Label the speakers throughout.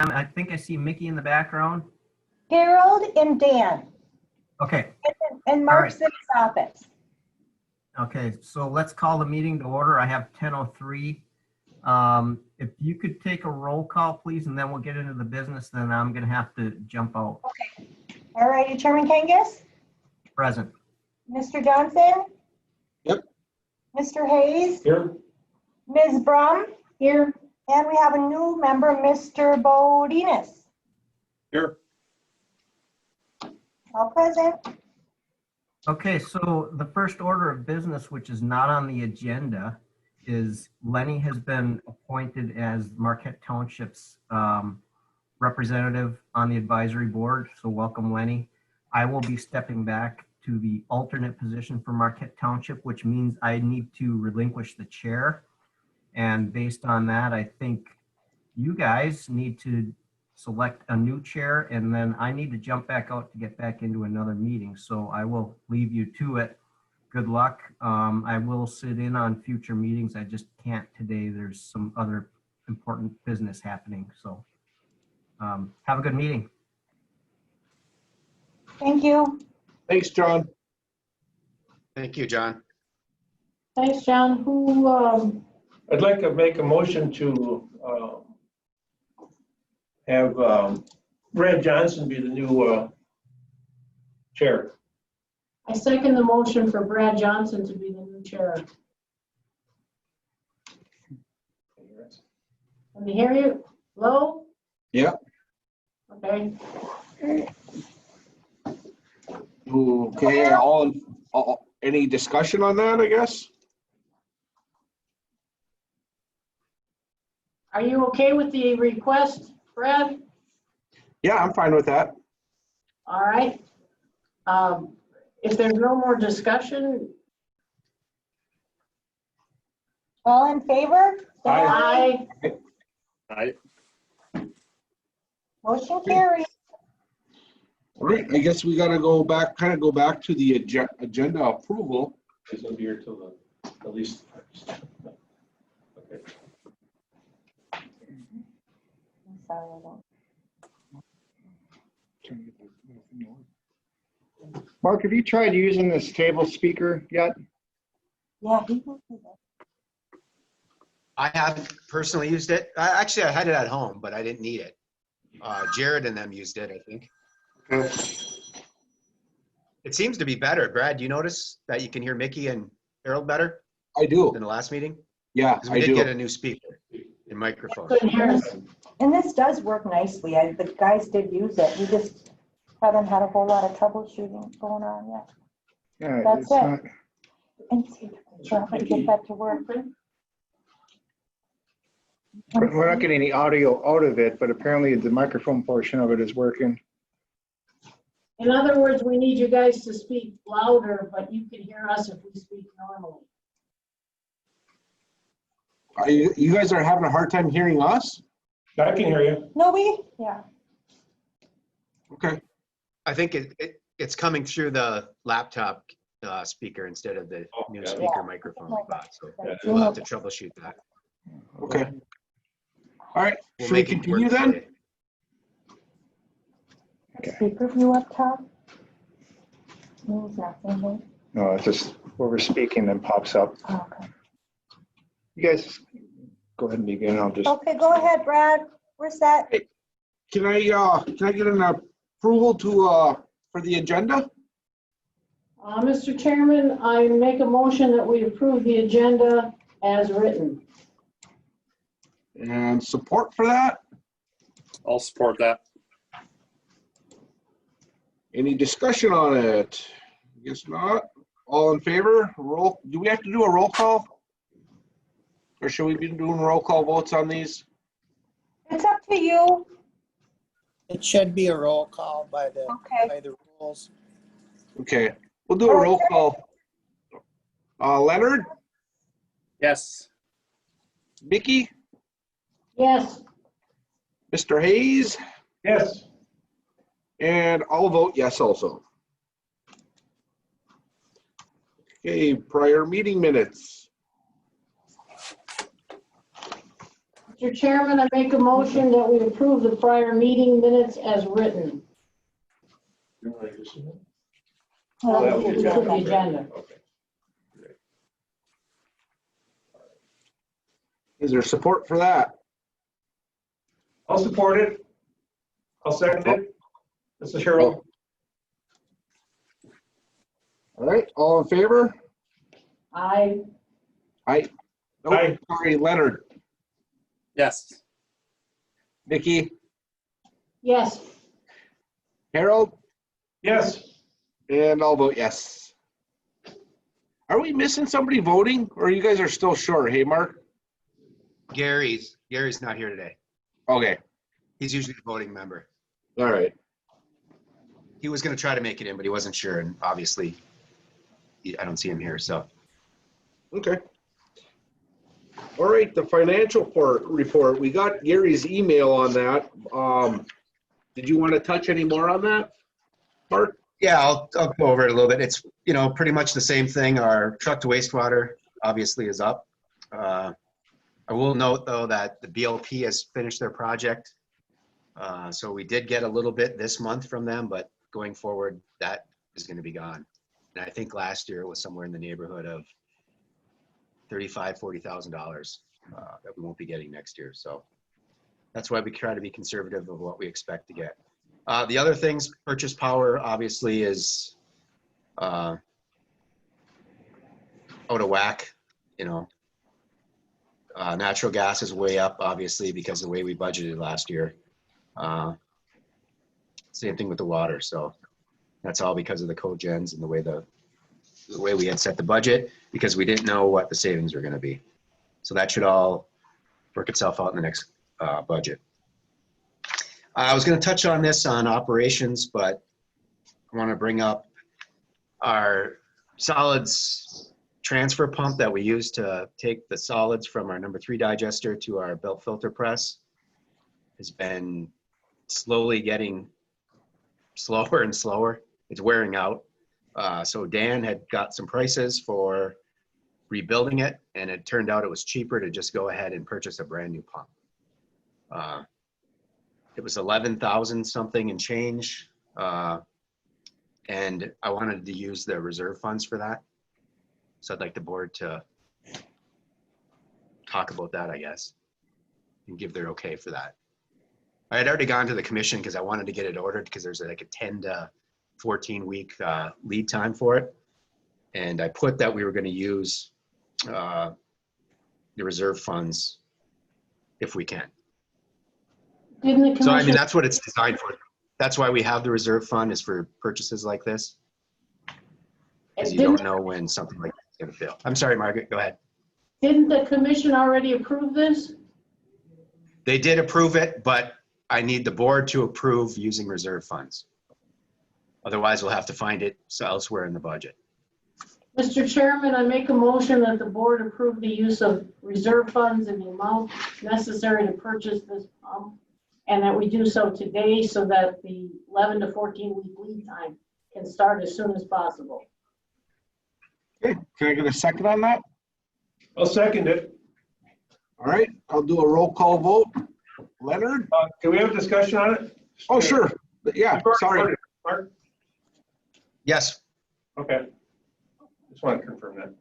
Speaker 1: I think I see Mickey in the background.
Speaker 2: Harold and Dan.
Speaker 1: Okay.
Speaker 2: And Mark's in his office.
Speaker 1: Okay, so let's call the meeting to order. I have 10:03. If you could take a roll call, please, and then we'll get into the business, then I'm going to have to jump out.
Speaker 2: Okay. All righty, Chairman Kangas?
Speaker 1: Present.
Speaker 2: Mr. Johnson?
Speaker 3: Yep.
Speaker 2: Mr. Hayes?
Speaker 3: Here.
Speaker 2: Ms. Brum? Here. And we have a new member, Mr. Bodinas.
Speaker 3: Here.
Speaker 2: All present.
Speaker 1: Okay, so the first order of business, which is not on the agenda, is Lenny has been appointed as Marquette Township's representative on the advisory board. So welcome, Lenny. I will be stepping back to the alternate position for Marquette Township, which means I need to relinquish the chair. And based on that, I think you guys need to select a new chair, and then I need to jump back out to get back into another meeting. So I will leave you to it. Good luck. I will sit in on future meetings. I just can't today. There's some other important business happening. So have a good meeting.
Speaker 2: Thank you.
Speaker 3: Thanks, John.
Speaker 4: Thank you, John.
Speaker 5: Thanks, John. Who,
Speaker 6: I'd like to make a motion to have Brad Johnson be the new chair.
Speaker 5: I second the motion for Brad Johnson to be the new chair. Let me hear you. Hello?
Speaker 3: Yeah.
Speaker 5: Okay.
Speaker 3: Okay, all, any discussion on that, I guess?
Speaker 5: Are you okay with the request, Brad?
Speaker 3: Yeah, I'm fine with that.
Speaker 5: All right. If there's no more discussion,
Speaker 2: All in favor?
Speaker 5: aye.
Speaker 4: Aye.
Speaker 2: Motion carries.
Speaker 3: All right, I guess we gotta go back to the agenda approval.
Speaker 6: He's gonna be here till at least. Okay.
Speaker 2: I'm sorry, I don't.
Speaker 7: Mark, have you tried using this table speaker yet?
Speaker 2: Yeah, he will do that.
Speaker 4: I haven't personally used it. Actually, I had it at home, but I didn't need it. Jared and them used it, I think.
Speaker 3: Okay.
Speaker 4: It seems to be better. Brad, do you notice that you can hear Mickey and Harold better
Speaker 3: I do.
Speaker 4: than the last meeting?
Speaker 3: Yeah,
Speaker 4: Because
Speaker 3: I
Speaker 4: we did
Speaker 3: do.
Speaker 4: get a new speaker and microphone.
Speaker 5: Couldn't hear us.
Speaker 2: And this does work nicely. The guys did use it. We just haven't had a whole lot of troubleshooting going on yet.
Speaker 7: Yeah,
Speaker 2: That's
Speaker 7: it's
Speaker 2: it.
Speaker 7: not.
Speaker 2: And so I'm gonna get back to work.
Speaker 7: We're not getting any audio out of it, but apparently the microphone portion of it is working.
Speaker 5: In other words, we need you guys to speak louder, but you can hear us if we speak normally.
Speaker 3: You guys are having a hard time hearing us?
Speaker 6: I can hear you.
Speaker 2: No, yeah.
Speaker 3: Okay.
Speaker 4: I think it's coming through the laptop speaker instead of the new
Speaker 6: yeah.
Speaker 4: speaker microphone spot. So
Speaker 6: Yeah.
Speaker 4: we'll have to troubleshoot that.
Speaker 3: Okay. All right,
Speaker 4: We'll
Speaker 3: should we
Speaker 4: make it
Speaker 3: continue
Speaker 4: work
Speaker 3: then?
Speaker 4: today.
Speaker 2: Speaker view up top. Means nothing, right?
Speaker 7: No, it's just where we're speaking then pops up.
Speaker 2: Oh, okay.
Speaker 7: You guys go ahead and begin. I'll just.
Speaker 2: Okay, go ahead, Brad. We're set.
Speaker 3: Can I get an approval for the agenda?
Speaker 5: Mr. Chairman, I make a motion that we approve the agenda as written.
Speaker 3: And support for that?
Speaker 8: I'll support that.
Speaker 3: Any discussion on it? I guess not. All in favor? Roll. Do we have to do a roll call? Or should we be doing roll call votes on these?
Speaker 2: It's up to you.
Speaker 9: It should be a roll call by the
Speaker 2: Okay.
Speaker 9: rules.
Speaker 3: Okay, we'll do a roll call. Leonard,
Speaker 8: Yes.
Speaker 3: Mickey,
Speaker 5: Yes.
Speaker 3: Mr. Hayes,
Speaker 6: Yes.
Speaker 3: and I'll vote yes also. Okay, prior meeting minutes.
Speaker 5: Mr. Chairman, I make a motion that we approve the prior meeting minutes as written.
Speaker 2: Well,
Speaker 6: that
Speaker 2: that's
Speaker 6: was
Speaker 2: the
Speaker 6: the
Speaker 5: Approve the
Speaker 2: agenda.
Speaker 5: agenda.
Speaker 6: Okay.
Speaker 3: Is there support for that?
Speaker 6: I'll support it. I'll second it. This is Harold.
Speaker 3: All right, all in favor?
Speaker 5: I,
Speaker 3: Aye. Nope,
Speaker 6: Aye.
Speaker 3: sorry, Leonard,
Speaker 8: Yes.
Speaker 3: Nikki,
Speaker 5: yes,
Speaker 3: Harold,
Speaker 6: Yes.
Speaker 3: and I'll vote yes. Are we missing somebody voting, or you guys are still short? Hey, Mark?
Speaker 4: Gary's not here today.
Speaker 3: Okay,
Speaker 4: He's usually the voting member.
Speaker 3: all right.
Speaker 4: He was gonna try to make it in, but he wasn't sure, and obviously, I don't see him here, so.
Speaker 3: Okay. All right, the financial report, we got Gary's email on that. Did you want to touch any more on that, Mark?
Speaker 4: Yeah, I'll go over it a little bit. It's, pretty much the same thing. Our truck to wastewater obviously is up. I will note, though, that the BLP has finished their project. So we did get a little bit this month from them, but going forward, that is going to be gone. And I think last year it was somewhere in the neighborhood of $35,000, $40,000 that we won't be getting next year. So that's why we try to be conservative of what we expect to get. The other things, purchase power obviously is out of whack. Natural gas is way up, obviously, because of the way we budgeted last year. Same thing with the water. So that's all because of the cogens and the way we had set the budget, because we didn't know what the savings were going to be. So that should all work itself out in the next budget. I was going to touch on this on operations, but I want to bring up our solids transfer pump that we use to take the solids from our number 3 digester to our belt filter press has been slowly getting slower and slower. It's wearing out. So Dan had got some prices for rebuilding it, and it turned out it was cheaper to just go ahead and purchase a brand new pump. It was 11,000 something and change. And I wanted to use the reserve funds for that. So I'd like the board to talk about that, I guess, and give their okay for that. I had already gone to the commission because I wanted to get it ordered because there's like a 10 to 14 week lead time for it. And I put that we were going to use the reserve funds if we can.
Speaker 5: didn't the
Speaker 4: So I mean,
Speaker 5: commission,
Speaker 4: that's what it's designed for. That's why we have the reserve fund, is for purchases like this. Because you don't know when something like that's going to fail. I'm sorry, Margaret, go ahead.
Speaker 5: didn't the commission already approve this?
Speaker 4: They did approve it, but I need the board to approve using reserve funds. Otherwise, we'll have to find it elsewhere in the budget.
Speaker 5: Mr. Chairman, I make a motion that the board approve the use of reserve funds in the amount necessary to purchase this pump, and that we do so today so that the 11 to 14 week lead time can start as soon as possible.
Speaker 3: Okay, can I get a second on that?
Speaker 6: I'll second it.
Speaker 3: All right, I'll do a roll call vote. Leonard?
Speaker 6: Can we have a discussion on it?
Speaker 3: Oh, sure. Yeah,
Speaker 6: You've already
Speaker 3: sorry.
Speaker 6: voted, Mark?
Speaker 4: Yes.
Speaker 6: Okay. Just want to confirm that.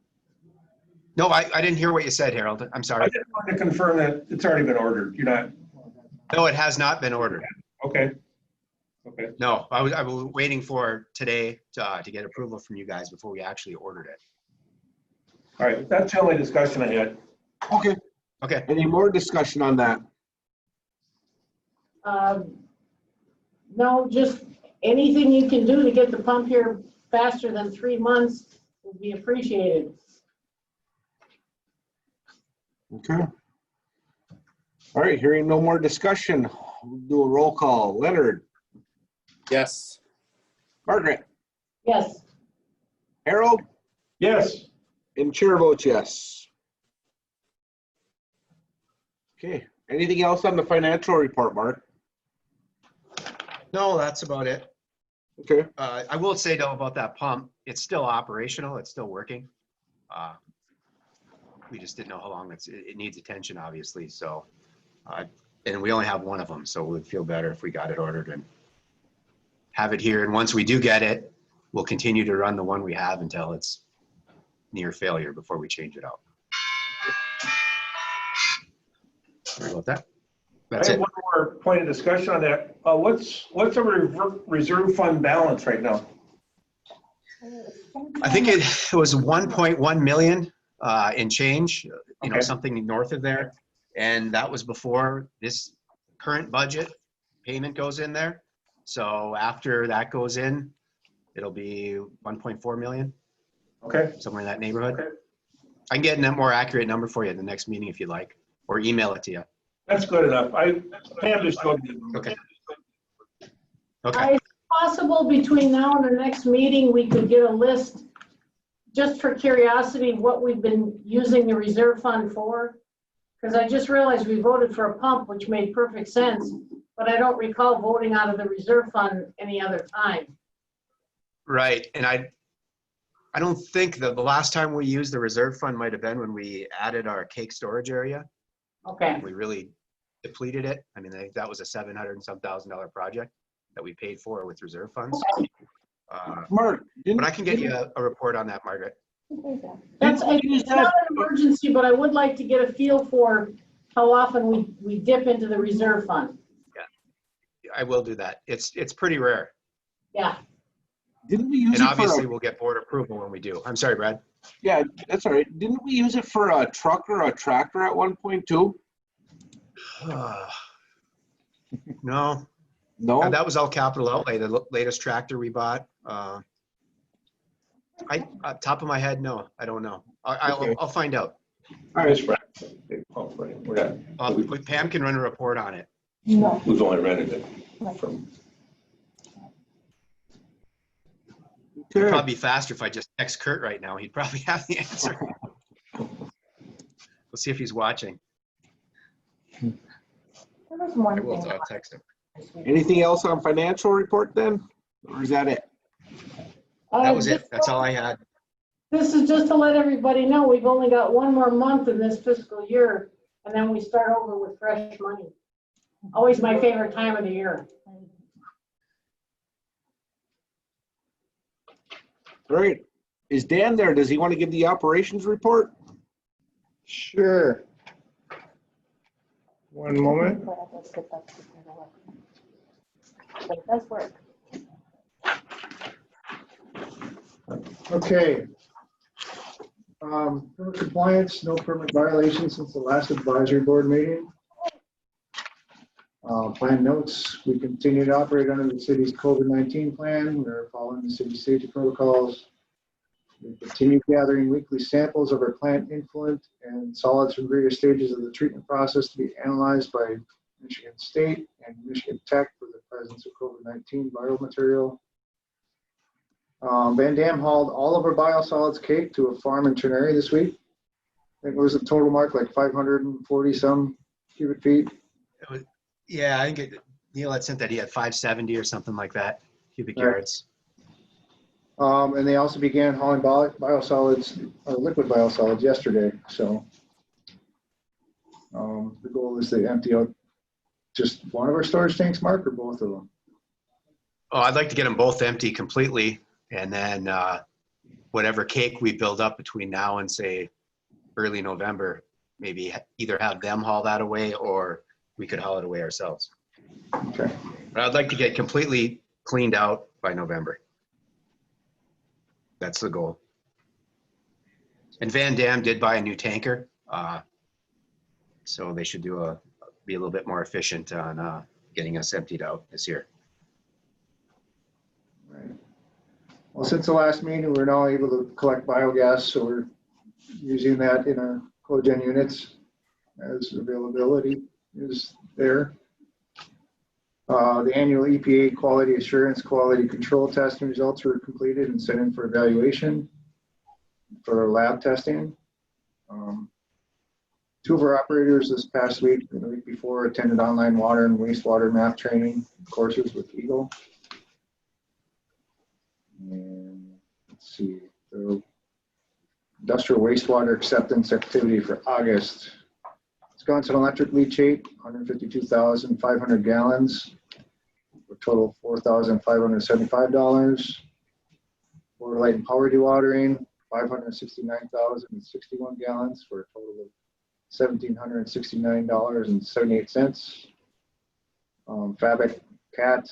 Speaker 4: No, I didn't hear what you said, Harold. I'm
Speaker 6: I
Speaker 4: sorry.
Speaker 6: just wanted to confirm that it's already been ordered. You're not,
Speaker 4: No, it has not been ordered.
Speaker 6: okay. Okay.
Speaker 4: No, I was waiting for today to get approval from you guys before we actually ordered it.
Speaker 6: All right, that's the only discussion I had.
Speaker 3: Okay,
Speaker 4: Okay.
Speaker 3: any more discussion on that?
Speaker 5: No, just anything you can do to get the pump here faster than 3 months would be appreciated.
Speaker 3: Okay. All right, hearing no more discussion, we'll do a roll call. Leonard?
Speaker 8: Yes.
Speaker 3: Margaret?
Speaker 5: Yes,
Speaker 3: Harold?
Speaker 6: Yes.
Speaker 3: And chair votes yes. Okay, anything else on the financial report, Mark?
Speaker 4: No, that's about it.
Speaker 3: Okay,
Speaker 4: I will say though about that pump, it's still operational. It's still working. We just didn't know how long it needs attention, obviously. So And we only have one of them, so it would feel better if we got it ordered and have it here. And once we do get it, we'll continue to run the one we have until it's near failure before we change it out. Sorry about that. That's
Speaker 6: I have
Speaker 4: it.
Speaker 6: one more point of discussion on that. What's the reserve fund balance right now?
Speaker 4: I think it was 1.1 million in change, you know,
Speaker 6: Okay.
Speaker 4: something north of there. And that was before this current budget payment goes in there. So after that goes in, it'll be 1.4 million,
Speaker 6: Okay,
Speaker 4: somewhere in that neighborhood.
Speaker 6: okay.
Speaker 4: I can get a more accurate number for you at the next meeting if you'd like, or email it to you.
Speaker 6: That's good enough. Pam just told me.
Speaker 4: Okay. Okay.
Speaker 5: Is it possible between now and the next meeting, we could get a list, just for curiosity, what we've been using the reserve fund for? Because I just realized we voted for a pump, which made perfect sense, but I don't recall voting out of the reserve fund any other time.
Speaker 4: Right. And I don't think the last time we used the reserve fund might have been when we added our cake storage area.
Speaker 5: Okay.
Speaker 4: We really depleted it. I mean, I think that was a $700 and some thousand project that we paid for with reserve funds.
Speaker 3: Mark,
Speaker 4: But I can get you a report on that, Margaret.
Speaker 5: It's not an emergency, but I would like to get a feel for how often we dip into the reserve fund.
Speaker 4: Yeah, I will do that. It's pretty rare.
Speaker 5: Yeah.
Speaker 3: didn't we use
Speaker 4: And
Speaker 3: it
Speaker 4: obviously
Speaker 3: for
Speaker 4: we'll get board approval when we do. I'm sorry, Brad.
Speaker 3: yeah, that's all right. Didn't we use it for a truck or a tractor at one point too?
Speaker 4: No,
Speaker 3: No?
Speaker 4: that was all capital outlay, the latest tractor we bought. Top of my head, no, I don't know.
Speaker 3: Okay.
Speaker 4: I'll find out.
Speaker 3: All right.
Speaker 6: Oh, right. We're not-
Speaker 4: Pam can run a report on it.
Speaker 2: No.
Speaker 6: Who's only rented it from?
Speaker 4: It'd
Speaker 3: Okay.
Speaker 4: probably be faster if I just text Kurt right now. He'd probably have the answer. We'll see if he's watching.
Speaker 2: There was one thing.
Speaker 4: I'll text him.
Speaker 3: Anything else on financial report then? Or is that it?
Speaker 4: That was it. That's all I had.
Speaker 5: This is just to let everybody know, we've only got one more month in this fiscal year, and then we start over with fresh money. Always my favorite time of the year.
Speaker 3: All right. Is Dan there? Does he want to give the operations report?
Speaker 7: Sure. One moment.
Speaker 2: But it does work.
Speaker 7: Okay. Permit compliance, no permit violations since the last advisory board meeting. Plan notes, we continue to operate under the city's COVID-19 plan. We're following the city safety protocols. We continue gathering weekly samples of our plant influent and solids from various stages of the treatment process to be analyzed by Michigan State and Michigan Tech for the presence of COVID-19 biomaterial. Van Dam hauled all of our biosolids cake to a farm in Ternary this week. I think it was a total mark like 540 some cubic feet.
Speaker 4: Yeah, I think Neil had sent that. He had 570 or something like that, cubic
Speaker 7: Right.
Speaker 4: yards.
Speaker 7: And they also began hauling biosolids, liquid biosolids yesterday. So the goal is to empty out just one of our storage tanks, Mark, or both of them?
Speaker 4: Oh, I'd like to get them both empty completely. And then whatever cake we build up between now and say early November, maybe either have them haul that away or we could haul it away ourselves.
Speaker 7: Okay.
Speaker 4: But I'd like to get completely cleaned out by November. That's the goal. And Van Dam did buy a new tanker. So they should be a little bit more efficient on getting us emptied out this year.
Speaker 7: Right. Well, since the last meeting, we're now able to collect biogas, so we're using that in our cogen units as availability is there. The annual EPA quality assurance, quality control testing results were completed and sent in for evaluation for our lab testing. Two of our operators this past week and the week before attended online water and wastewater math training courses with Eagle. And let's see, the industrial wastewater acceptance activity for August. It's Wisconsin Electric leachate, 152,500 gallons, for a total of $4,575. Water, Light and Power dewatering, 569,061 gallons, for a total of $1,769.78. Fabric Cat,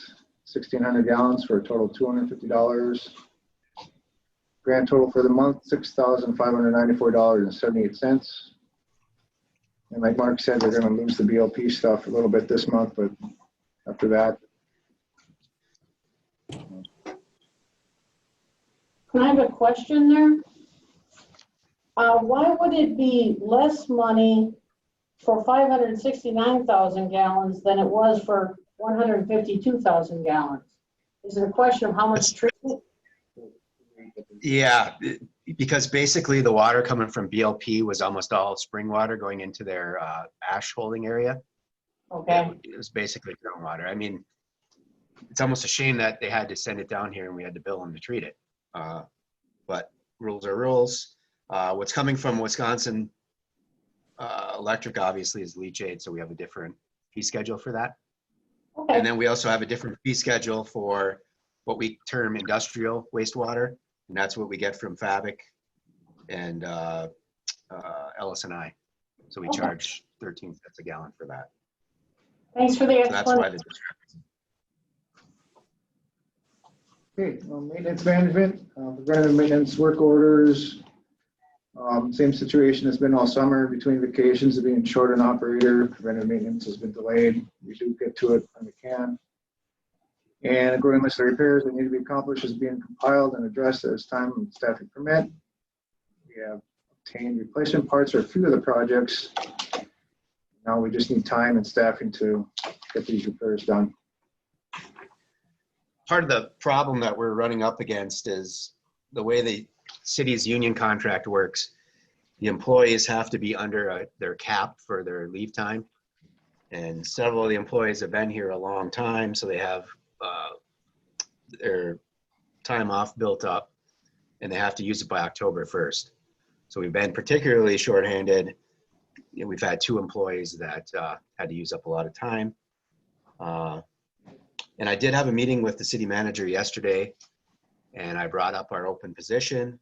Speaker 7: 1,600 gallons, for a total of $250. Grand total for the month, $6,594.78. And like Mark said, they're going to lose the BLP stuff a little bit this month, but after that.
Speaker 5: Can I have a question there? Why would it be less money for 569,000 gallons than it was for 152,000 gallons? Is it a question of how much treatment?
Speaker 4: Yeah, because basically the water coming from BLP was almost all spring water going into their ash holding area.
Speaker 5: Okay.
Speaker 4: It was basically groundwater. I mean, it's almost a shame that they had to send it down here and we had to bill them to treat it. But rules are rules. What's coming from Wisconsin Electric obviously is leachate, so we have a different fee schedule for that.
Speaker 5: Okay.
Speaker 4: And then we also have a different fee schedule for what we term industrial wastewater, and that's what we get from Fabic and LS&I. So we charge 13 cents a gallon for that.
Speaker 5: Thanks for the
Speaker 4: So that's why
Speaker 5: explanation.
Speaker 4: the discrepancy.
Speaker 7: Okay, maintenance management, preventative maintenance work orders. Same situation has been all summer between vacations of being short an operator. Preventative maintenance has been delayed. We do get to it when we can. And a growing list of repairs that need to be accomplished is being compiled and addressed as time and staffing permit. We have obtained replacement parts for a few of the projects. Now we just need time and staffing to get these repairs done.
Speaker 4: Part of the problem that we're running up against is the way the city's union contract works. The employees have to be under their cap for their leave time. And several of the employees have been here a long time, so they have their time off built up and they have to use it by October 1st. So we've been particularly shorthanded. We've had 2 employees that had to use up a lot of time. And I did have a meeting with the city manager yesterday, and I brought up our open position.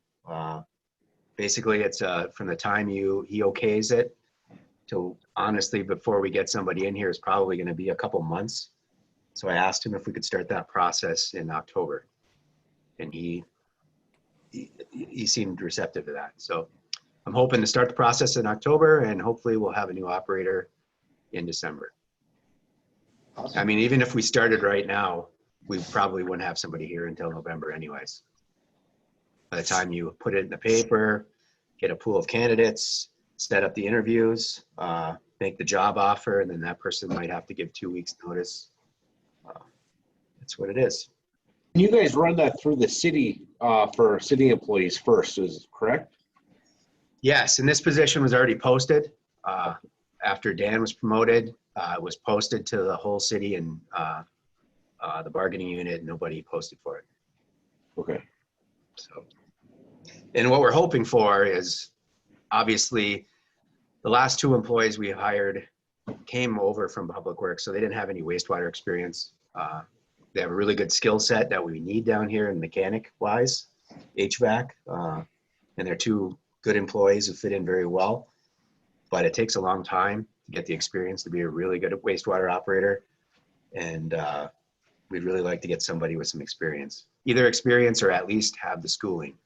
Speaker 4: Basically, it's from the time he okays it to honestly, before we get somebody in here, is probably going to be a couple months. So I asked him if we could start that process in October, and he seemed receptive to that. So I'm hoping to start the process in October, and hopefully we'll have a new operator in December.
Speaker 7: Awesome.
Speaker 4: I mean, even if we started right now, we probably wouldn't have somebody here until November anyways. By the time you put it in the paper, get a pool of candidates, set up the interviews, make the job offer, and then that person might have to give 2 weeks notice. That's what it is.
Speaker 3: You guys run that through the city for city employees first, is correct?
Speaker 4: Yes, and this position was already posted. After Dan was promoted, it was posted to the whole city and the bargaining unit. Nobody posted for it.
Speaker 3: Okay.
Speaker 4: So, and what we're hoping for is, obviously, the last 2 employees we hired came over from Public Works, so they didn't have any wastewater experience. They have a really good skill set that we need down here in mechanic-wise, HVAC, and they're 2 good employees who fit in very well. But it takes a long time to get the experience to be a really good wastewater operator. And we'd really like to get somebody with some experience, either experience or at least have the schooling,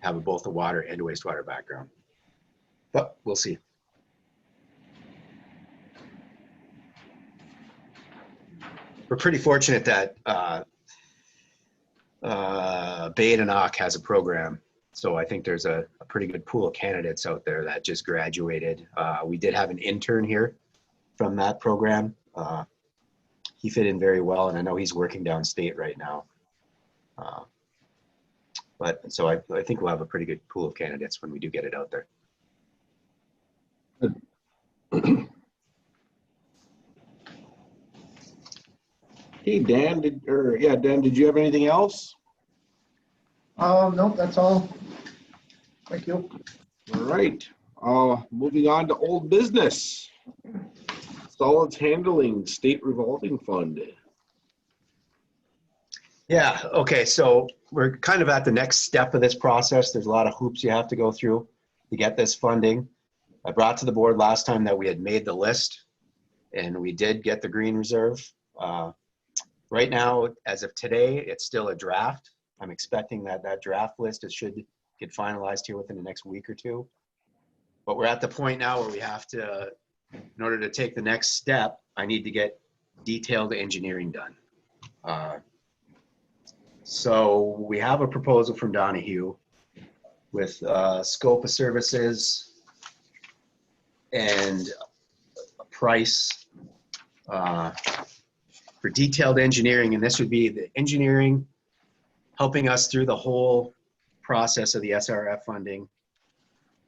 Speaker 4: have both a water and a wastewater background. But we'll see. We're pretty fortunate that Badenach has a program. So I think there's a pretty good pool of candidates out there that just graduated. We did have an intern here from that program. He fit in very well, and I know he's working downstate right now. But so I think we'll have a pretty good pool of candidates when we do get it out there.
Speaker 3: Hey, Dan, did you have anything else?
Speaker 7: No, that's all. Thank you.
Speaker 3: All right. Moving on to old business. Solids handling state revolving fund.
Speaker 4: Yeah, okay, so we're kind of at the next step of this process. There's a lot of hoops you have to go through to get this funding. I brought to the board last time that we had made the list, and we did get the green reserve. Right now, as of today, it's still a draft. I'm expecting that draft list should get finalized here within the next week or two. But we're at the point now where we have to, in order to take the next step, I need to get detailed engineering done. So we have a proposal from Donahue with scope of services and a price for detailed engineering. And this would be the engineering helping us through the whole process of the SRF funding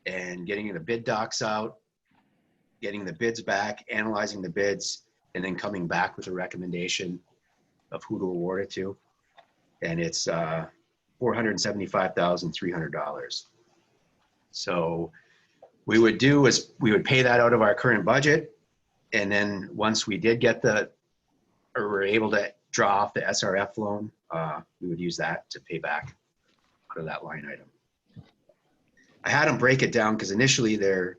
Speaker 4: and getting the bid docs out, getting the bids back, analyzing the bids, and then coming back with a recommendation of who to award it to. And it's $475,300. So we would do is we would pay that out of our current budget. And then once we did get or were able to draw off the SRF loan, we would use that to pay back out of that line item. I had them break it down because initially their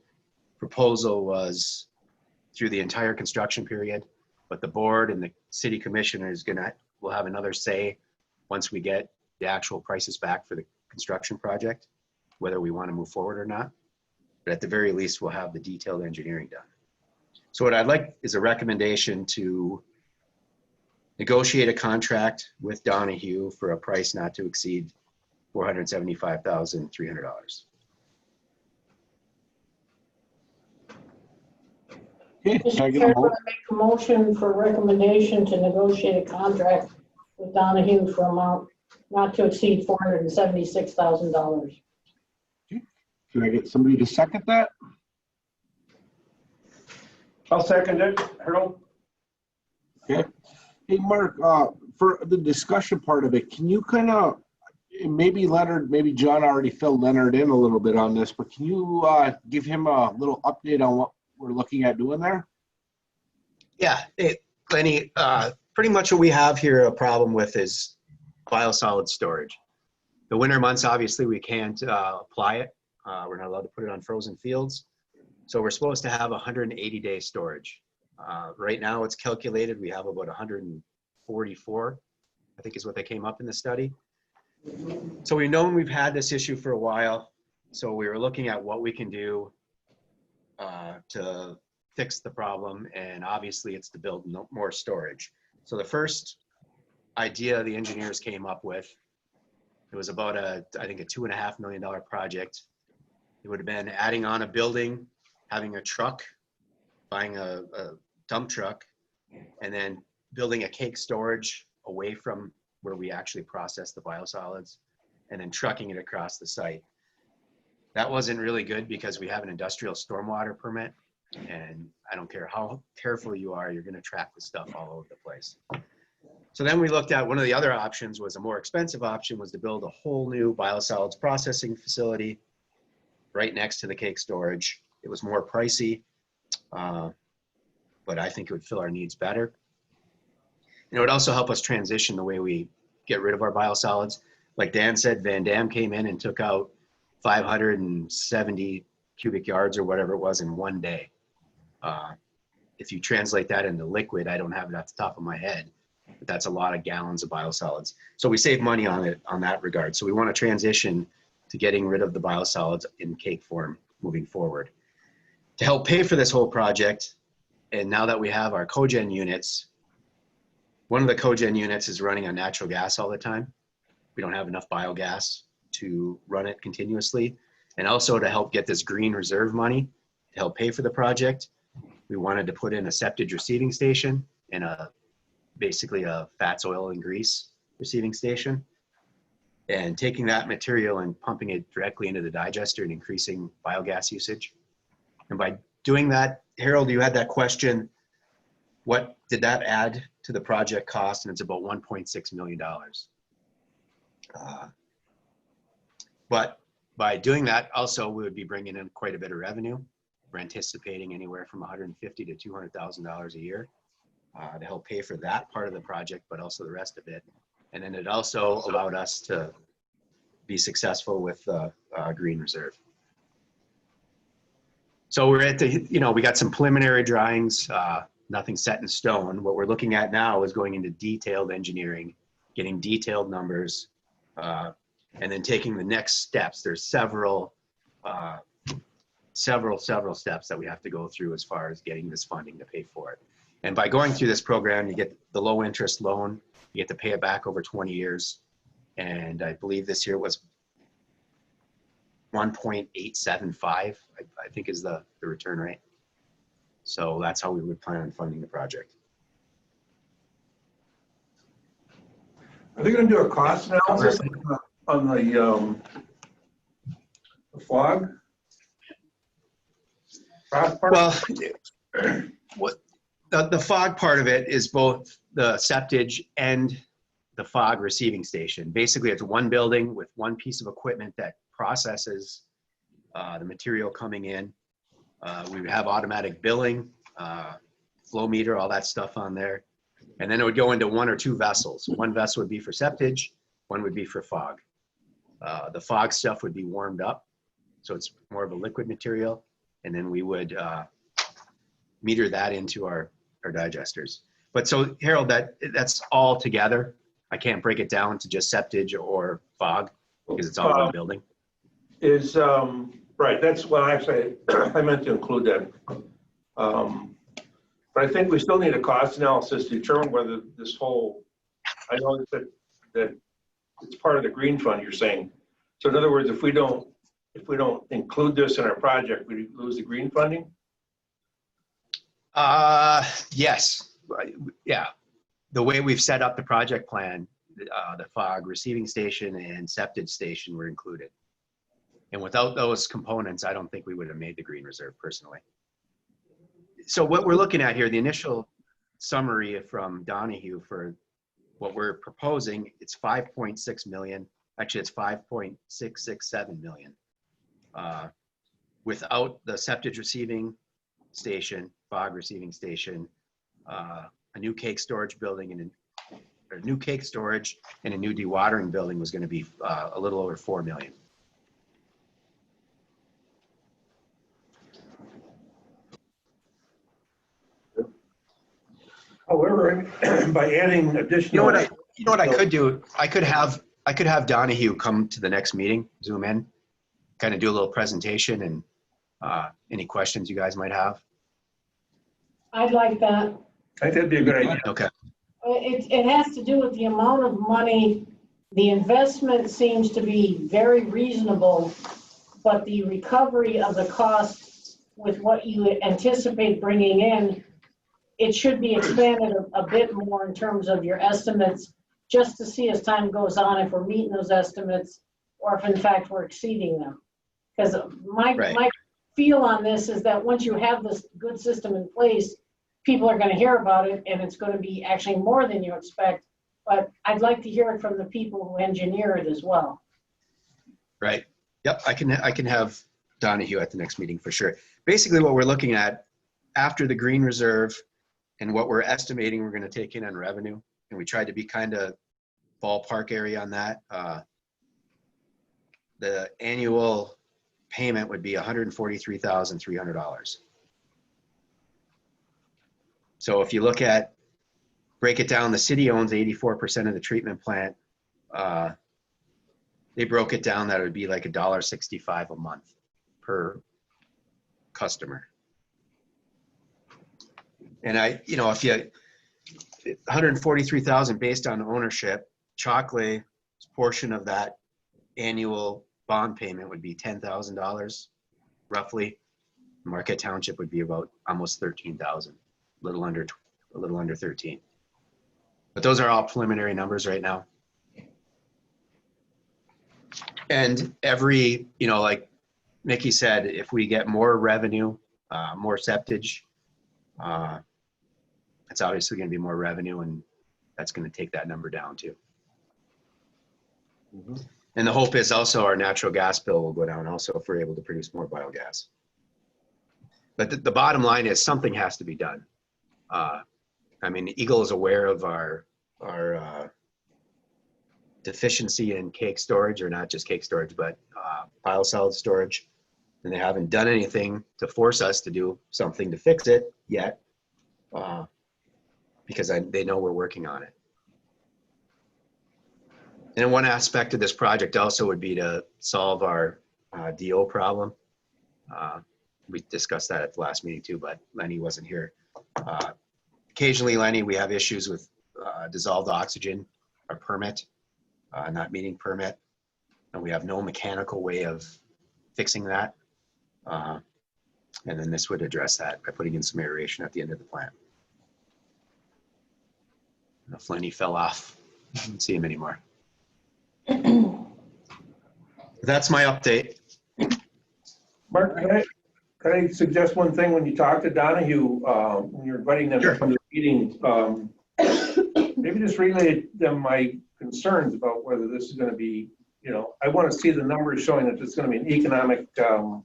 Speaker 4: proposal was through the entire construction period, but the board and the city commissioner will have another say once we get the actual prices back for the construction project, whether we want to move forward or not. But at the very least, we'll have the detailed engineering done. So what I'd like is a recommendation to negotiate a contract with Donahue for a price not to exceed $475,300.
Speaker 3: Okay,
Speaker 5: Mr.
Speaker 3: can I get a
Speaker 5: Chairman,
Speaker 3: vote?
Speaker 5: I make a motion for recommendation to negotiate a contract with Donahue for amount not to exceed $476,000.
Speaker 3: Can I get somebody to second that?
Speaker 6: I'll second it. Harold?
Speaker 3: Okay. Hey, Mark, for the discussion part of it, can you kind of, maybe John already filled Leonard in a little bit on this, but can you give him a little update on what we're looking at doing there?
Speaker 4: Yeah, Lenny, pretty much what we have here a problem with is biosolid storage. The winter months, obviously, we can't apply it. We're not allowed to put it on frozen fields. So we're supposed to have 180-day storage. Right now, it's calculated we have about 144, I think is what they came up in the study. So we've known we've had this issue for a while. So we were looking at what we can do to fix the problem, and obviously it's to build more storage. So the first idea the engineers came up with, it was about I think a $2.5 million project. It would have been adding on a building, having a truck, buying a dump truck, and then building a cake storage away from where we actually process the biosolids, and then trucking it across the site. That wasn't really good because we have an industrial stormwater permit, and I don't care how careful you are, you're gonna track the stuff all over the place. So then we looked at one of the other options, was a more expensive option, was to build a whole new biosolids processing facility right next to the cake storage. It was more pricey, but I think it would fill our needs better. And it would also help us transition the way we get rid of our biosolids. Like Dan said, Van Dam came in and took out 570 cubic yards or whatever it was in one day. If you translate that into liquid, I don't have it off the top of my head, but that's a lot of gallons of biosolids. So we save money on it on that regard. So we want to transition to getting rid of the biosolids in cake form moving forward. To help pay for this whole project, and now that we have our cogen units, one of the cogen units is running on natural gas all the time. We don't have enough biogas to run it continuously. And also to help get this green reserve money to help pay for the project, we wanted to put in a septage receiving station and basically a fats, oil, and grease receiving station. And taking that material and pumping it directly into the digester and increasing biogas usage. And by doing that, Harold, you had that question, what did that add to the project cost? And it's about $1.6 million. But by doing that, also, we would be bringing in quite a bit of revenue. We're anticipating anywhere from $150,000 to $200,000 a year to help pay for that part of the project, but also the rest of it. And then it also allowed us to be successful with Green Reserve. So we're at the, we got some preliminary drawings, nothing set in stone. What we're looking at now is going into detailed engineering, getting detailed numbers, and then taking the next steps. There's several steps that we have to go through as far as getting this funding to pay for it. And by going through this program, you get the low interest loan, you get to pay it back over 20 years. And I believe this year was 1.875, I think is the return rate. So that's how we would plan on funding the project.
Speaker 6: Are they gonna do a cost analysis on the fog?
Speaker 4: Well, the fog part of it is both the septage and the fog receiving station. Basically, it's one building with one piece of equipment that processes the material coming in. We would have automatic billing, flow meter, all that stuff on there. And then it would go into one or two vessels. One vessel would be for septage, one would be for fog. The fog stuff would be warmed up, so it's more of a liquid material. And then we would meter that into our digesters. But so Harold, that's all together. I can't break it down to just septage or fog because it's all one building.
Speaker 6: Right, that's what I meant to include that. But I think we still need a cost analysis to determine whether this whole, I know that it's part of the green fund, you're saying. So in other words, if we don't include this in our project, we lose the green funding?
Speaker 4: Yes, yeah. The way we've set up the project plan, the fog receiving station and septage station were included. And without those components, I don't think we would have made the Green Reserve personally. So what we're looking at here, the initial summary from Donahue for what we're proposing, it's 5.6 million. Actually, it's 5.667 million. Without the septage receiving station, fog receiving station, a new cake storage building and a new cake storage and a new dewatering building was going to be a little over 4 million.
Speaker 6: However, by adding additional.
Speaker 4: You know what I could do? I could have Donahue come to the next meeting, zoom in, kind of do a little presentation and any questions you guys might have.
Speaker 5: I'd like that.
Speaker 6: I think that'd be a good idea.
Speaker 4: Okay.
Speaker 5: It has to do with the amount of money. The investment seems to be very reasonable, but the recovery of the cost with what you anticipate bringing in, it should be expanded a bit more in terms of your estimates, just to see as time goes on if we're meeting those estimates or if in fact we're exceeding them. Because my feel on this is that once you have this good system in place, people are going to hear about it and it's going to be actually more than you expect. But I'd like to hear it from the people who engineer it as well.
Speaker 4: Right. Yep. I can have Donahue at the next meeting for sure. Basically what we're looking at after the Green Reserve and what we're estimating we're going to take in on revenue, and we tried to be kind of ballpark area on that. The annual payment would be $143,300. So if you look at, break it down, the city owns 84% of the treatment plant. They broke it down that it would be like $1.65 a month per customer. And if you, 143,000 based on ownership, Chocolate portion of that annual bond payment would be $10,000 roughly. Marquette Township would be about almost 13,000, a little under 13. But those are all preliminary numbers right now. And every, like Nikki said, if we get more revenue, more septage, it's obviously going to be more revenue, and that's going to take that number down too. And the hope is also our natural gas bill will go down also if we're able to produce more biogas. But the bottom line is something has to be done. I mean, Eagle is aware of our deficiency in cake storage, or not just cake storage, but biosolid storage. And they haven't done anything to force us to do something to fix it yet, because they know we're working on it. And one aspect of this project also would be to solve our DO problem. We discussed that at the last meeting too, but Lenny wasn't here. Occasionally, Lenny, we have issues with dissolved oxygen, our permit, not meeting permit. And we have no mechanical way of fixing that. And then this would address that by putting in some aeration at the end of the plant. If Lenny fell off, I don't see him anymore. That's my update.
Speaker 6: Mark, can I suggest one thing when you talk to Donahue, when you're inviting them to come to the meeting, maybe just relay them my concerns about whether this is going to be, you know, I want to see the numbers showing that it's going to be an economic, you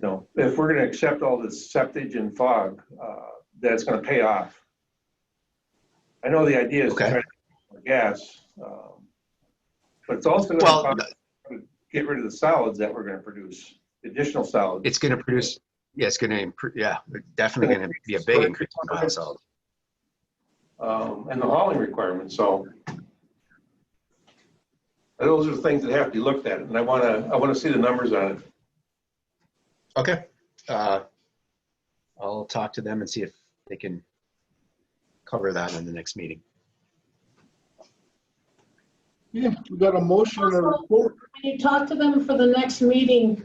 Speaker 6: know, if we're going to accept all this septage and fog, that it's going to pay off. I know the idea is to try to get gas, but it's also going to get rid of the solids that we're going to produce, additional solids.
Speaker 4: It's going to produce, yeah, it's going to improve, yeah, definitely going to be a big increase in biosolids.
Speaker 6: And the hauling requirements. So those are things that have to be looked at, and I want to see the numbers on it.
Speaker 4: Okay, I'll talk to them and see if they can cover that in the next meeting.
Speaker 3: Yeah, we got a motion and a report.
Speaker 5: When you talk to them for the next meeting,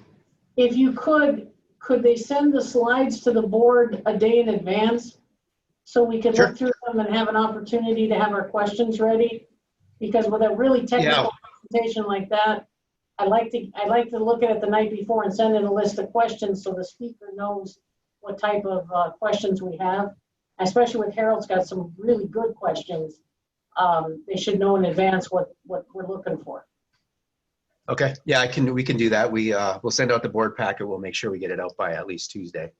Speaker 5: if you could they send the slides to the board a day in advance so we can look through them and have an opportunity to have our questions ready? Because with a really technical presentation like that, I like to look at it the night before and send in a list of questions so the speaker knows what type of questions we have. Especially with Harold's got some really good questions. They should know in advance what we're looking for.
Speaker 4: Okay, yeah, we can do that. We'll send out the board packet. We'll make sure we get it out by at least Tuesday,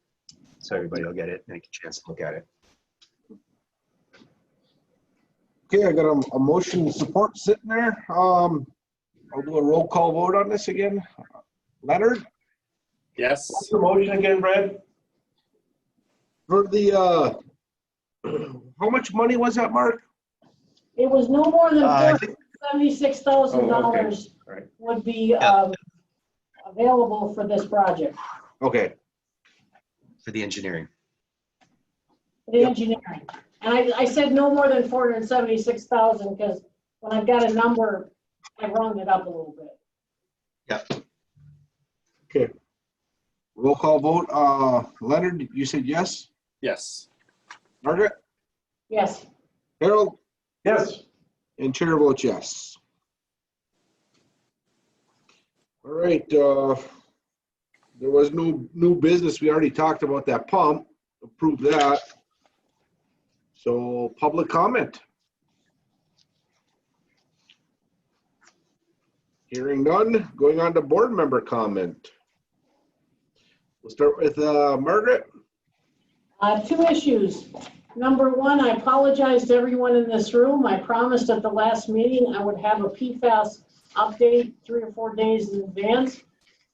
Speaker 4: so everybody will get it and get a chance to look at it.
Speaker 3: Okay, I got a motion to support sitting there. I'll do a roll call vote on this again. Leonard?
Speaker 8: Yes.
Speaker 6: What's the motion again, Brad?
Speaker 3: For the, how much money was that, Mark?
Speaker 5: It was no more than $76,000
Speaker 6: Oh, okay. Right.
Speaker 5: would be available for this project,
Speaker 3: Okay.
Speaker 4: For the engineering.
Speaker 5: the engineering. And I said no more than 476,000 because when I've got a number, I round it up a little bit.
Speaker 4: Yep.
Speaker 3: Okay. Roll call vote. Leonard, you said yes?
Speaker 8: Yes.
Speaker 3: Margaret?
Speaker 5: Yes.
Speaker 3: Harold?
Speaker 6: Yes.
Speaker 3: And chair votes yes. All right, there was no new business. We already talked about that pump, approved that. So public comment. Hearing none, going on to board member comment. We'll start with Margaret.
Speaker 5: Two issues. Number one, I apologize to everyone in this room. I promised at the last meeting I would have a PFAS update 3 or 4 days in advance.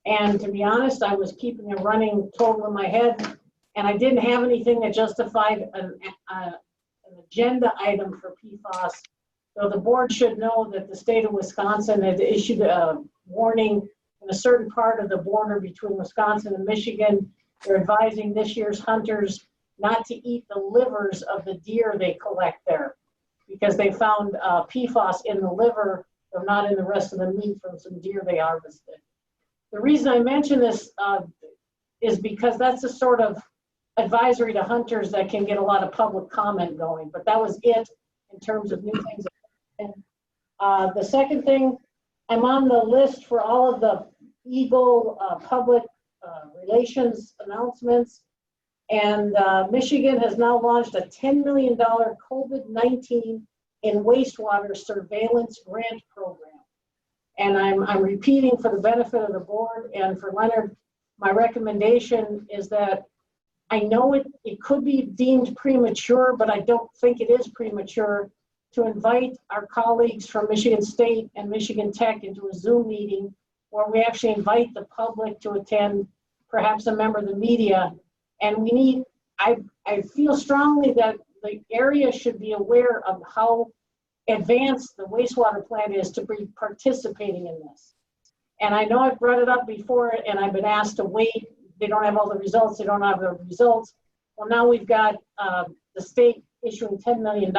Speaker 5: And to be honest, I was keeping a running total in my head, and I didn't have anything that justified an agenda item for PFAS. So the board should know that the state of Wisconsin had issued a warning in a certain part of the border between Wisconsin and Michigan. They're advising this year's hunters not to eat the livers of the deer they collect there because they found PFAS in the liver, though not in the rest of the meat from some deer they harvested. The reason I mention this is because that's a sort of advisory to hunters that can get a lot of public comment going, but that was it in terms of new things. The second thing, I'm on the list for all of the Eagle public relations announcements, and Michigan has now launched a $10 million COVID-19 in wastewater surveillance grant program. And I'm repeating for the benefit of the board and for Leonard, my recommendation is that I know it could be deemed premature, but I don't think it is premature to invite our colleagues from Michigan State and Michigan Tech into a Zoom meeting where we actually invite the public to attend, perhaps a member of the media. And we need, I feel strongly that the area should be aware of how advanced the wastewater plant is to be participating in this. And I know I've brought it up before and I've been asked to wait. They don't have all the results. They don't have the results. Well, now we've got the state issuing $10 million.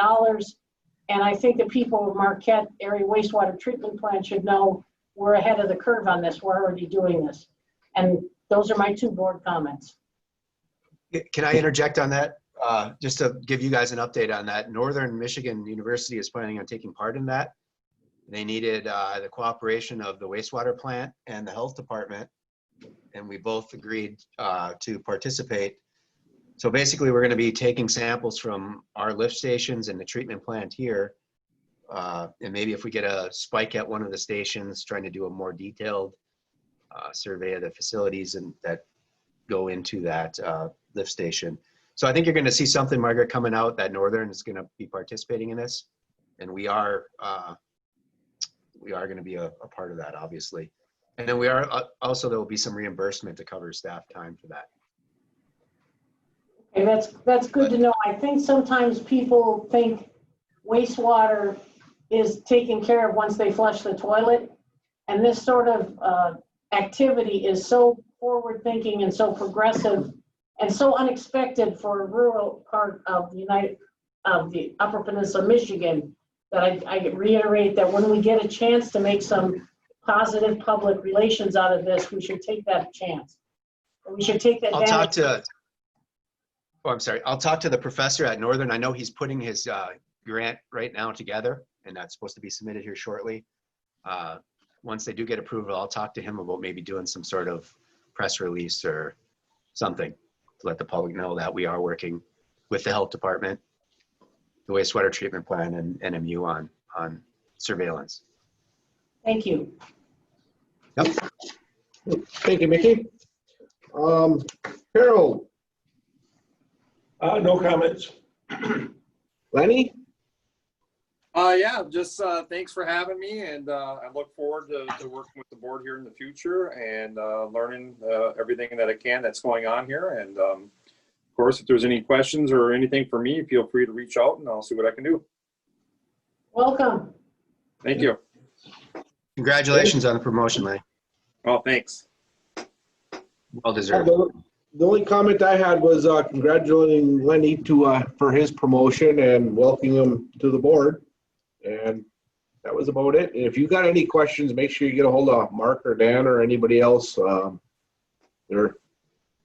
Speaker 5: And I think the people of Marquette area wastewater treatment plant should know we're ahead of the curve on this. We're already doing this. And those are my 2 board comments.
Speaker 4: Can I interject on that? Just to give you guys an update on that. Northern Michigan University is planning on taking part in that. They needed the cooperation of the wastewater plant and the health department, and we both agreed to participate. So basically, we're going to be taking samples from our lift stations and the treatment plant here, and maybe if we get a spike at one of the stations, trying to do a more detailed survey of the facilities and that go into that lift station. So I think you're going to see something, Margaret, coming out that Northern is going to be participating in this, and we are going to be a part of that, obviously. And then we are also, there will be some reimbursement to cover staff time for that.
Speaker 5: Okay, that's good to know. I think sometimes people think wastewater is taken care of once they flush the toilet. And this sort of activity is so forward thinking and so progressive and so unexpected for a rural part of the Upper Peninsula, Michigan, that I reiterate that when we get a chance to make some positive public relations out of this, we should take that chance. We should take that advantage.
Speaker 4: I'll talk to the professor at Northern. I know he's putting his grant right now together, and that's supposed to be submitted here shortly. Once they do get approval, I'll talk to him about maybe doing some sort of press release or something to let the public know that we are working with the health department, the wastewater treatment plant, and NMU on surveillance.
Speaker 5: Thank you.
Speaker 4: Yep.
Speaker 3: Thank you, Mickey. Harold,
Speaker 6: No comments.
Speaker 3: Lenny?
Speaker 8: Yeah, just thanks for having me, and I look forward to working with the board here in the future and learning everything that I can that's going on here. And of course, if there's any questions or anything for me, feel free to reach out and I'll see what I can do.
Speaker 5: Welcome.
Speaker 8: Thank you.
Speaker 4: Congratulations on the promotion, Lenny.
Speaker 8: Oh, thanks.
Speaker 4: Well deserved.
Speaker 3: The only comment I had was congratulating Lenny for his promotion and welcoming him to the board. And that was about it. And if you got any questions, make sure you get a hold of Mark or Dan or anybody else. They're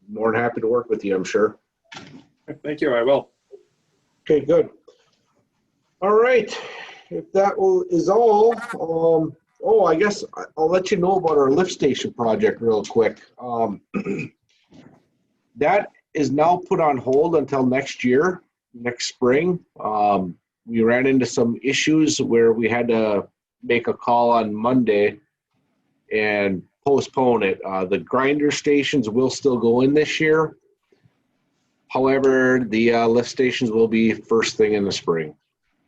Speaker 3: more than happy to work with you, I'm sure.
Speaker 8: Thank you. I will.
Speaker 3: Okay, good. All right. If that is all, I guess I'll let you know about our lift station project real quick. That is now put on hold until next year, next spring. We ran into some issues where we had to make a call on Monday and postpone it. The grinder stations will still go in this year. However, the lift stations will be first thing in the spring.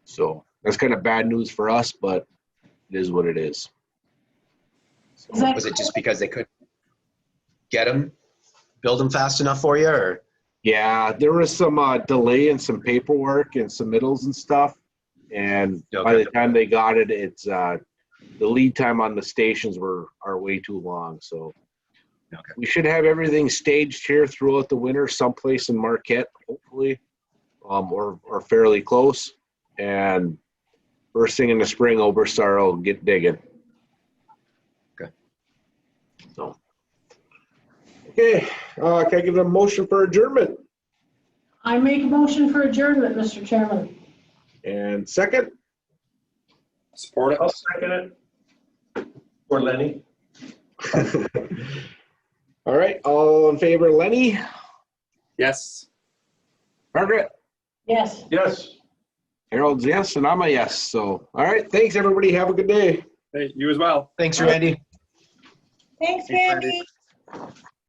Speaker 3: So that's kind of bad news for us, but it is what it is.
Speaker 4: Was it just because they couldn't get them, build them fast enough for you, or?
Speaker 3: Yeah, there was some delay in some paperwork and submittals and stuff. And by the time they got it, it's the lead time on the stations are way too long. So we should have everything staged here throughout the winter, someplace in Marquette, hopefully, or fairly close. And first thing in the spring, Oberstar will get digging.
Speaker 4: Okay.
Speaker 3: So. Okay, can I give a motion for adjournment?
Speaker 5: I make a motion for adjournment, Mr. Chairman.
Speaker 3: And second?
Speaker 8: Support it.
Speaker 6: I'll second it. For Lenny.
Speaker 3: All right, all in favor, Lenny?
Speaker 8: Yes.
Speaker 3: Margaret?
Speaker 5: Yes.
Speaker 6: Yes.
Speaker 3: Harold's yes, and I'm a yes. So, all right. Thanks, everybody. Have a good day.
Speaker 8: Hey, you as well.
Speaker 4: Thanks, Randy.
Speaker 2: Thanks,
Speaker 8: Thanks, Randy.
Speaker 2: Randy.